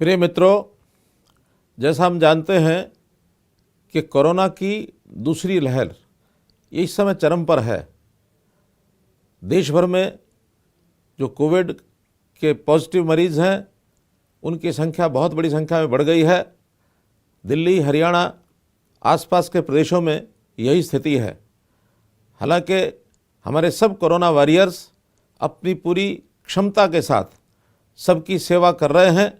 प्रिय मित्रों, जैसा हम जानते हैं कि कोरोना की दूसरी लहर इस समय चरम पर है। देश भर में जो कोविड के पॉजिटिव मरीज़ हैं उनकी संख्या बहुत बड़ी संख्या में बढ़ गई है। दिल्ली, हरियाणा, आसपास के प्रदेशों में यही स्थिति है। हालांकि हमारे सब कोरोना वॉरियर्स अपनी पूरी क्षमता के साथ सबकी सेवा कर रहे हैं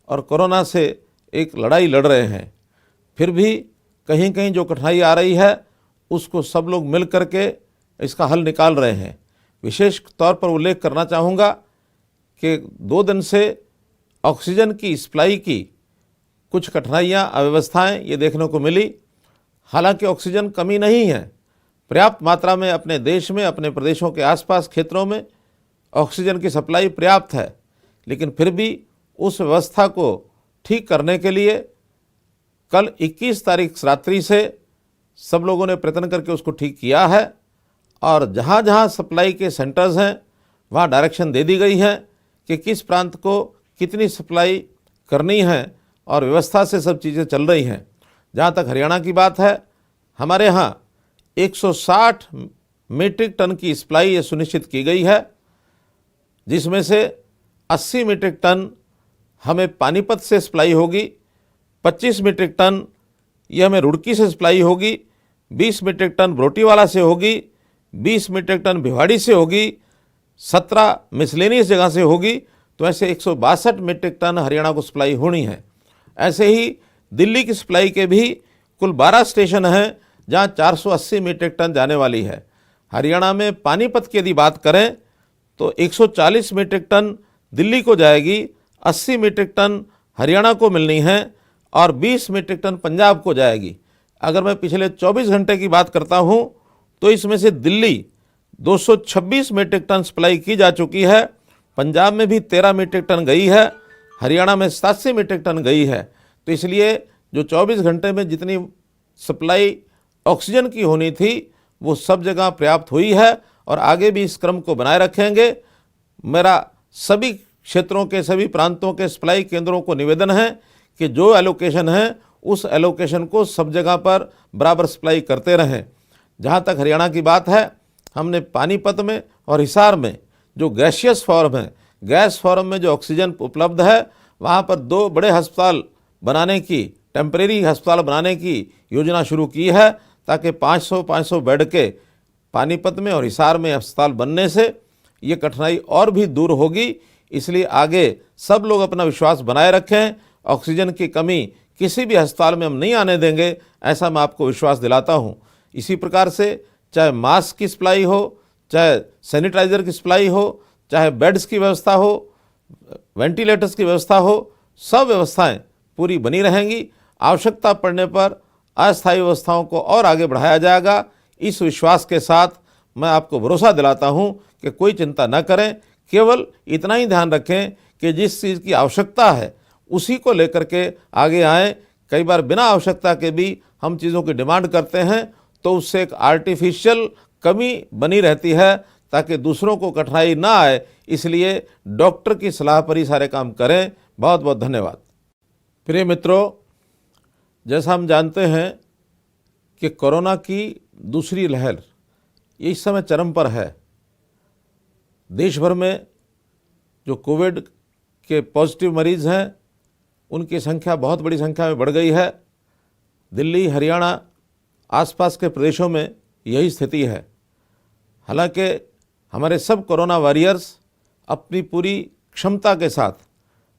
और कोरोना से एक लड़ाई लड़ रहे हैं। फिर भी कहीं कहीं जो कठिनाई आ रही है उसको सब लोग मिल करके इसका हल निकाल रहे हैं। विशेष तौर पर उल्लेख करना चाहूँगा कि 2 दिन से ऑक्सीजन की सप्लाई की कुछ कठिनाइयाँ, अव्यवस्थाएं ये देखने को मिली। हालांकि ऑक्सीजन कमी नहीं है, पर्याप्त मात्रा में अपने देश में, अपने प्रदेशों के आसपास क्षेत्रों में ऑक्सीजन की सप्लाई पर्याप्त है, लेकिन फिर भी उस व्यवस्था को ठीक करने के लिए कल 21 तारीख रात्रि से सब लोगों ने प्रयत्न करके उसको ठीक किया है और जहाँ जहाँ सप्लाई के सेंटर्स हैं वहाँ डायरेक्शन दे दी गई है कि किस प्रांत को कितनी सप्लाई करनी है और व्यवस्था से सब चीज़ें चल रही हैं। जहाँ तक हरियाणा की बात है, हमारे यहाँ 160 मीट्रिक टन की सप्लाई ये सुनिश्चित की गई है, जिसमें से 80 मीट्रिक टन हमें पानीपत से सप्लाई होगी, 25 मीट्रिक टन ये हमें रुड़की से सप्लाई होगी, 20 मीट्रिक टन बरोटीवाला से होगी, 20 मीट्रिक टन भिवाड़ी से होगी, 17 मिसलेनियस जगह से होगी। तो ऐसे 162 मीट्रिक टन हरियाणा को सप्लाई होनी है। ऐसे ही दिल्ली की सप्लाई के भी कुल 12 स्टेशन हैं जहां 480 मीट्रिक टन जाने वाली है। हरियाणा में पानीपत की यदि बात करें तो 140 मीट्रिक टन दिल्ली को जाएगी, 80 मीट्रिक टन हरियाणा को मिलनी है और 20 मीट्रिक टन पंजाब को जाएगी। अगर मैं पिछले 24 घंटे की बात करता हूं तो इसमें से दिल्ली 226 मीट्रिक टन सप्लाई की जा चुकी है, पंजाब में भी 13 मीट्रिक टन गई है, हरियाणा में 87 मीट्रिक टन गई है। तो इसलिए जो 24 घंटे में जितनी सप्लाई ऑक्सीजन की होनी थी वो सब जगह पर्याप्त हुई है और आगे भी इस क्रम को बनाए रखेंगे। मेरा सभी क्षेत्रों के, सभी प्रांतों के सप्लाई केंद्रों को निवेदन है कि जो एलोकेशन है उस एलोकेशन को सब जगह पर बराबर सप्लाई करते रहें। जहाँ तक हरियाणा की बात है, हमने पानीपत में और हिसार में जो गैसियस फॉर्म है, गैस फॉर्म में जो ऑक्सीजन उपलब्ध है, वहाँ पर 2 बड़े अस्पताल बनाने की, टेम्परेरी अस्पताल बनाने की योजना शुरू की है ताकि 500 बेड के पानीपत में और हिसार में अस्पताल बनने से ये कठिनाई और भी दूर होगी। इसलिए आगे सब लोग अपना विश्वास बनाए रखें। ऑक्सीजन की कमी किसी भी अस्पताल में हम नहीं आने देंगे, ऐसा मैं आपको विश्वास दिलाता हूँ। इसी प्रकार से चाहे मास्क की सप्लाई हो, चाहे सैनिटाइज़र की सप्लाई हो, चाहे बेड्स की व्यवस्था हो, वेंटिलेटर्स की व्यवस्था हो, सब व्यवस्थाएं पूरी बनी रहेंगी। आवश्यकता पड़ने पर अस्थायी व्यवस्थाओं को और आगे बढ़ाया जाएगा। इस विश्वास के साथ मैं आपको भरोसा दिलाता हूं कि कोई चिंता न करें, केवल इतना ही ध्यान रखें कि जिस चीज़ की आवश्यकता है उसी को लेकर के आगे आएँ। कई बार बिना आवश्यकता के भी हम चीज़ों की डिमांड करते हैं तो उससे एक आर्टिफिशियल कमी बनी रहती है ताकि दूसरों को कठिनाई ना आए। इसलिए डॉक्टर की सलाह पर ही सारे काम करें। बहुत बहुत धन्यवाद। प्रिय मित्रों, जैसा हम जानते हैं कि कोरोना की दूसरी लहर इस समय चरम पर है। देश भर में जो कोविड के पॉजिटिव मरीज़ हैं उनकी संख्या बहुत बड़ी संख्या में बढ़ गई है। दिल्ली, हरियाणा, आसपास के प्रदेशों में यही स्थिति है। हालांकि हमारे सब कोरोना वॉरियर्स अपनी पूरी क्षमता के साथ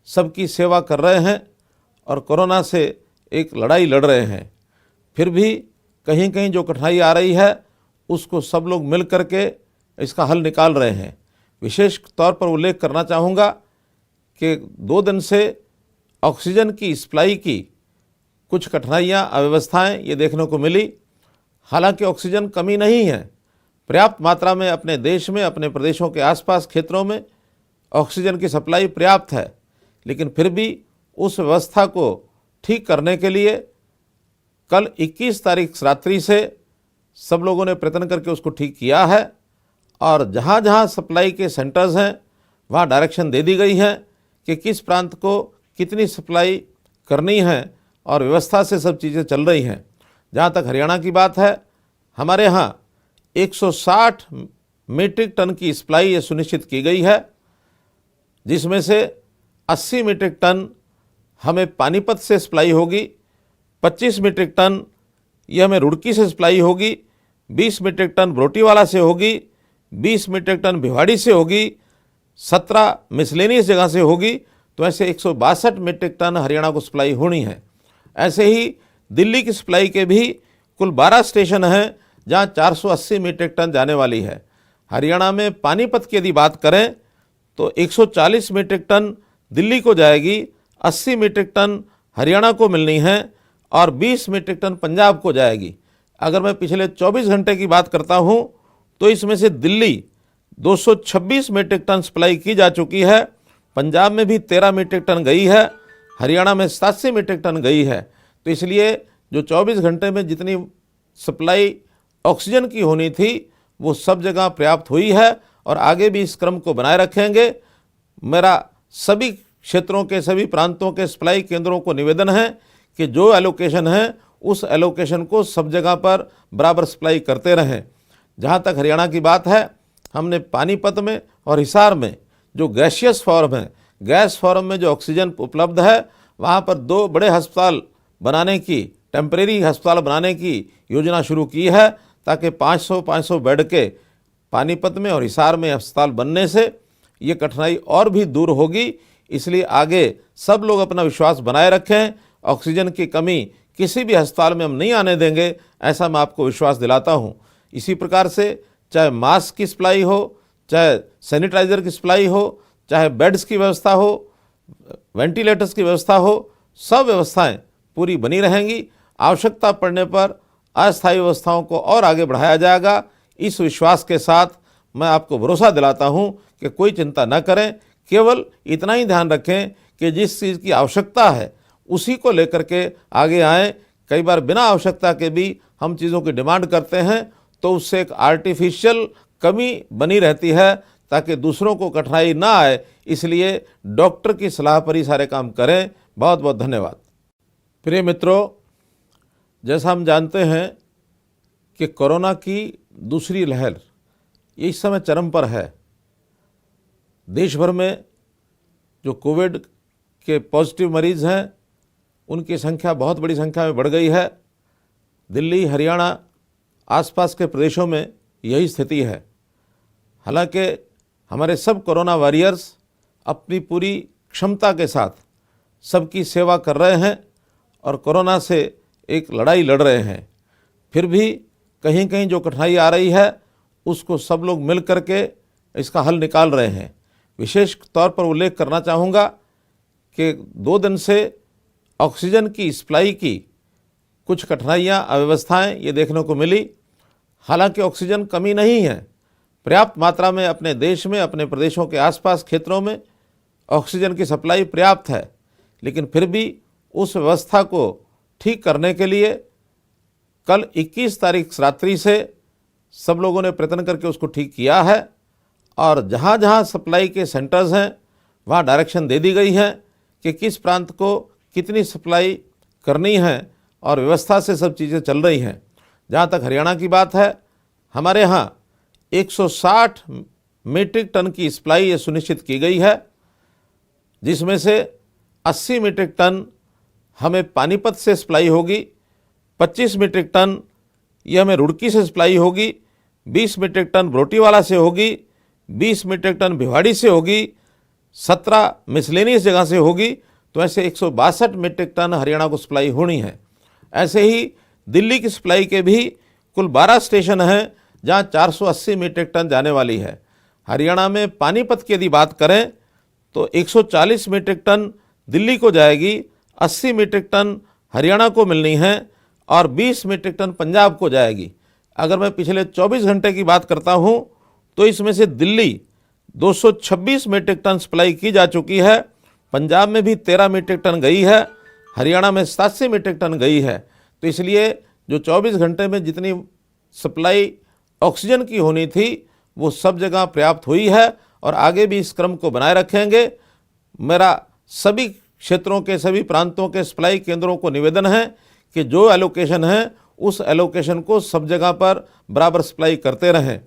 सबकी सेवा कर रहे हैं और कोरोना से एक लड़ाई लड़ रहे हैं। फिर भी कहीं कहीं जो कठिनाई आ रही है उसको सब लोग मिल करके इसका हल निकाल रहे हैं। विशेष तौर पर उल्लेख करना चाहूँगा कि 2 दिन से ऑक्सीजन की सप्लाई की कुछ कठिनाइयाँ, अव्यवस्थाएं ये देखने को मिली। हालांकि ऑक्सीजन कमी नहीं है, पर्याप्त मात्रा में अपने देश में, अपने प्रदेशों के आसपास क्षेत्रों में ऑक्सीजन की सप्लाई पर्याप्त है, लेकिन फिर भी उस व्यवस्था को ठीक करने के लिए कल 21 तारीख रात्रि से सब लोगों ने प्रयत्न करके उसको ठीक किया है और जहाँ जहाँ सप्लाई के सेंटर्स हैं वहाँ डायरेक्शन दे दी गई है कि किस प्रांत को कितनी सप्लाई करनी है और व्यवस्था से सब चीज़ें चल रही हैं। जहाँ तक हरियाणा की बात है, हमारे यहाँ 160 मीट्रिक टन की सप्लाई ये सुनिश्चित की गई है, जिसमें से 80 मीट्रिक टन हमें पानीपत से सप्लाई होगी, 25 मीट्रिक टन ये हमें रुड़की से सप्लाई होगी, 20 मीट्रिक टन बरोटीवाला से होगी, 20 मीट्रिक टन भिवाड़ी से होगी, 17 मिसलेनियस जगह से होगी। तो ऐसे 162 मीट्रिक टन हरियाणा को सप्लाई होनी है। ऐसे ही दिल्ली की सप्लाई के भी कुल 12 स्टेशन हैं जहां 480 मीट्रिक टन जाने वाली है। हरियाणा में पानीपत की यदि बात करें तो 140 मीट्रिक टन दिल्ली को जाएगी, 80 मीट्रिक टन हरियाणा को मिलनी है और 20 मीट्रिक टन पंजाब को जाएगी। अगर मैं पिछले 24 घंटे की बात करता हूं तो इसमें से दिल्ली 226 मीट्रिक टन सप्लाई की जा चुकी है, पंजाब में भी 13 मीट्रिक टन गई है, हरियाणा में 87 मीट्रिक टन गई है। तो इसलिए जो 24 घंटे में जितनी सप्लाई ऑक्सीजन की होनी थी वो सब जगह पर्याप्त हुई है और आगे भी इस क्रम को बनाए रखेंगे। मेरा सभी क्षेत्रों के सभी प्रांतों के सप्लाई केंद्रों को निवेदन है कि जो एलोकेशन है उस एलोकेशन को सब जगह पर बराबर सप्लाई करते रहें। जहाँ तक हरियाणा की बात है, हमने पानीपत में और हिसार में जो गैसियस फॉर्म है, गैस फॉर्म में जो ऑक्सीजन उपलब्ध है, वहाँ पर 2 बड़े अस्पताल बनाने की, टेम्परेरी अस्पताल बनाने की योजना शुरू की है ताकि 500 बेड के पानीपत में और हिसार में अस्पताल बनने से ये कठिनाई और भी दूर होगी। इसलिए आगे सब लोग अपना विश्वास बनाए रखें। ऑक्सीजन की कमी किसी भी अस्पताल में हम नहीं आने देंगे, ऐसा मैं आपको विश्वास दिलाता हूँ। इसी प्रकार से चाहे मास्क की सप्लाई हो, चाहे सैनिटाइज़र की सप्लाई हो, चाहे बेड्स की व्यवस्था हो, वेंटिलेटर्स की व्यवस्था हो, सब व्यवस्थाएं पूरी बनी रहेंगी। आवश्यकता पड़ने पर अस्थायी व्यवस्थाओं को और आगे बढ़ाया जाएगा। इस विश्वास के साथ मैं आपको भरोसा दिलाता हूं कि कोई चिंता न करें, केवल इतना ही ध्यान रखें कि जिस चीज़ की आवश्यकता है उसी को लेकर के आगे आएँ। कई बार बिना आवश्यकता के भी हम चीज़ों की डिमांड करते हैं तो उससे एक आर्टिफिशियल कमी बनी रहती है ताकि दूसरों को कठिनाई ना आए। इसलिए डॉक्टर की सलाह पर ही सारे काम करें। बहुत बहुत धन्यवाद। प्रिय मित्रों, जैसा हम जानते हैं कि कोरोना की दूसरी लहर इस समय चरम पर है। देश भर में जो कोविड के पॉजिटिव मरीज़ हैं उनकी संख्या बहुत बड़ी संख्या में बढ़ गई है। दिल्ली, हरियाणा, आसपास के प्रदेशों में यही स्थिति है। हालांकि हमारे सब कोरोना वॉरियर्स अपनी पूरी क्षमता के साथ सबकी सेवा कर रहे हैं और कोरोना से एक लड़ाई लड़ रहे हैं। फिर भी कहीं कहीं जो कठिनाई आ रही है उसको सब लोग मिल कर के इसका हल निकाल रहे हैं। विशेष तौर पर उल्लेख करना चाहूँगा कि 2 दिन से ऑक्सीजन की सप्लाई की कुछ कठिनाइयाँ, अव्यवस्थाएँ ये देखने को मिली। हालांकि ऑक्सीजन कमी नहीं है, पर्याप्त मात्रा में अपने देश में, अपने प्रदेशों के आसपास क्षेत्रों में ऑक्सीजन की सप्लाई पर्याप्त है, लेकिन फिर भी उस व्यवस्था को ठीक करने के लिए कल 21 तारीख रात्रि से सब लोगों ने प्रयत्न करके उसको ठीक किया है और जहाँ जहाँ सप्लाई के सेंटर्स हैं वहाँ डायरेक्शन दे दी गई है कि किस प्रांत को कितनी सप्लाई करनी है और व्यवस्था से सब चीज़ें चल रही हैं। जहाँ तक हरियाणा की बात है, हमारे यहाँ 160 मीट्रिक टन की सप्लाई ये सुनिश्चित की गई है, जिसमें से 80 मीट्रिक टन हमें पानीपत से सप्लाई होगी, 25 मीट्रिक टन ये हमें रुड़की से सप्लाई होगी, 20 मीट्रिक टन बरोटीवाला से होगी, 20 मीट्रिक टन भिवाड़ी से होगी, 17 मिसलेनियस जगह से होगी। तो ऐसे 162 मीट्रिक टन हरियाणा को सप्लाई होनी है। ऐसे ही दिल्ली की सप्लाई के भी कुल 12 स्टेशन हैं जहां 480 मीट्रिक टन जाने वाली है। हरियाणा में पानीपत की यदि बात करें तो 140 मीट्रिक टन दिल्ली को जाएगी, 80 मीट्रिक टन हरियाणा को मिलनी है और 20 मीट्रिक टन पंजाब को जाएगी। अगर मैं पिछले 24 घंटे की बात करता हूं तो इसमें से दिल्ली 226 मीट्रिक टन सप्लाई की जा चुकी है, पंजाब में भी 13 मीट्रिक टन गई है, हरियाणा में 87 मीट्रिक टन गई है। तो इसलिए जो 24 घंटे में जितनी सप्लाई ऑक्सीजन की होनी थी वो सब जगह पर्याप्त हुई है और आगे भी इस क्रम को बनाए रखेंगे। मेरा सभी क्षेत्रों के सभी प्रांतों के सप्लाई केंद्रों को निवेदन है कि जो एलोकेशन है उस एलोकेशन को सब जगह पर बराबर सप्लाई करते रहें।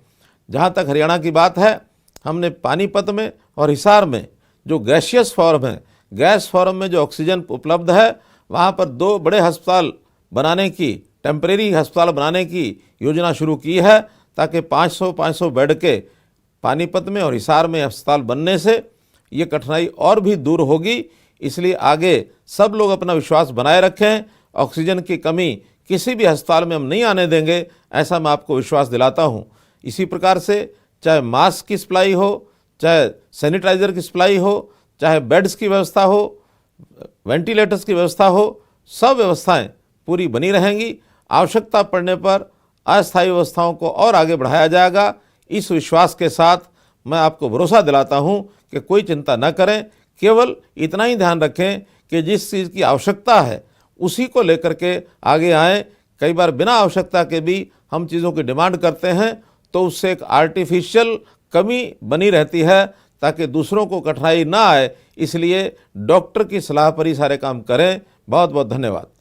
जहाँ तक हरियाणा की बात है, हमने पानीपत में और हिसार में जो गैसियस फॉर्म है, गैस फॉर्म में जो ऑक्सीजन उपलब्ध है, वहाँ पर 2 बड़े अस्पताल बनाने की, टेम्परेरी अस्पताल बनाने की योजना शुरू की है, ताकि 500 बेड के पानीपत में और हिसार में अस्पताल बनने से ये कठिनाई और भी दूर होगी। इसलिए आगे सब लोग अपना विश्वास बनाए रखें। ऑक्सीजन की कमी किसी भी अस्पताल में हम नहीं आने देंगे, ऐसा मैं आपको विश्वास दिलाता हूँ। इसी प्रकार से चाहे मास्क की सप्लाई हो, चाहे सैनिटाइज़र की सप्लाई हो, चाहे बेड्स की व्यवस्था हो, वेंटिलेटर्स की व्यवस्था हो, सब व्यवस्थाएं पूरी बनी रहेंगी। आवश्यकता पड़ने पर अस्थायी व्यवस्थाओं को और आगे बढ़ाया जाएगा। इस विश्वास के साथ मैं आपको भरोसा दिलाता हूं कि कोई चिंता न करें, केवल इतना ही ध्यान रखें कि जिस चीज़ की आवश्यकता है उसी को लेकर के आगे आएँ। कई बार बिना आवश्यकता के भी हम चीज़ों की डिमांड करते हैं, तो उससे एक आर्टिफिशियल कमी बनी रहती है, ताकि दूसरों को कठिनाई ना आए। इसलिए डॉक्टर की सलाह पर ही सारे काम करें। बहुत बहुत धन्यवाद।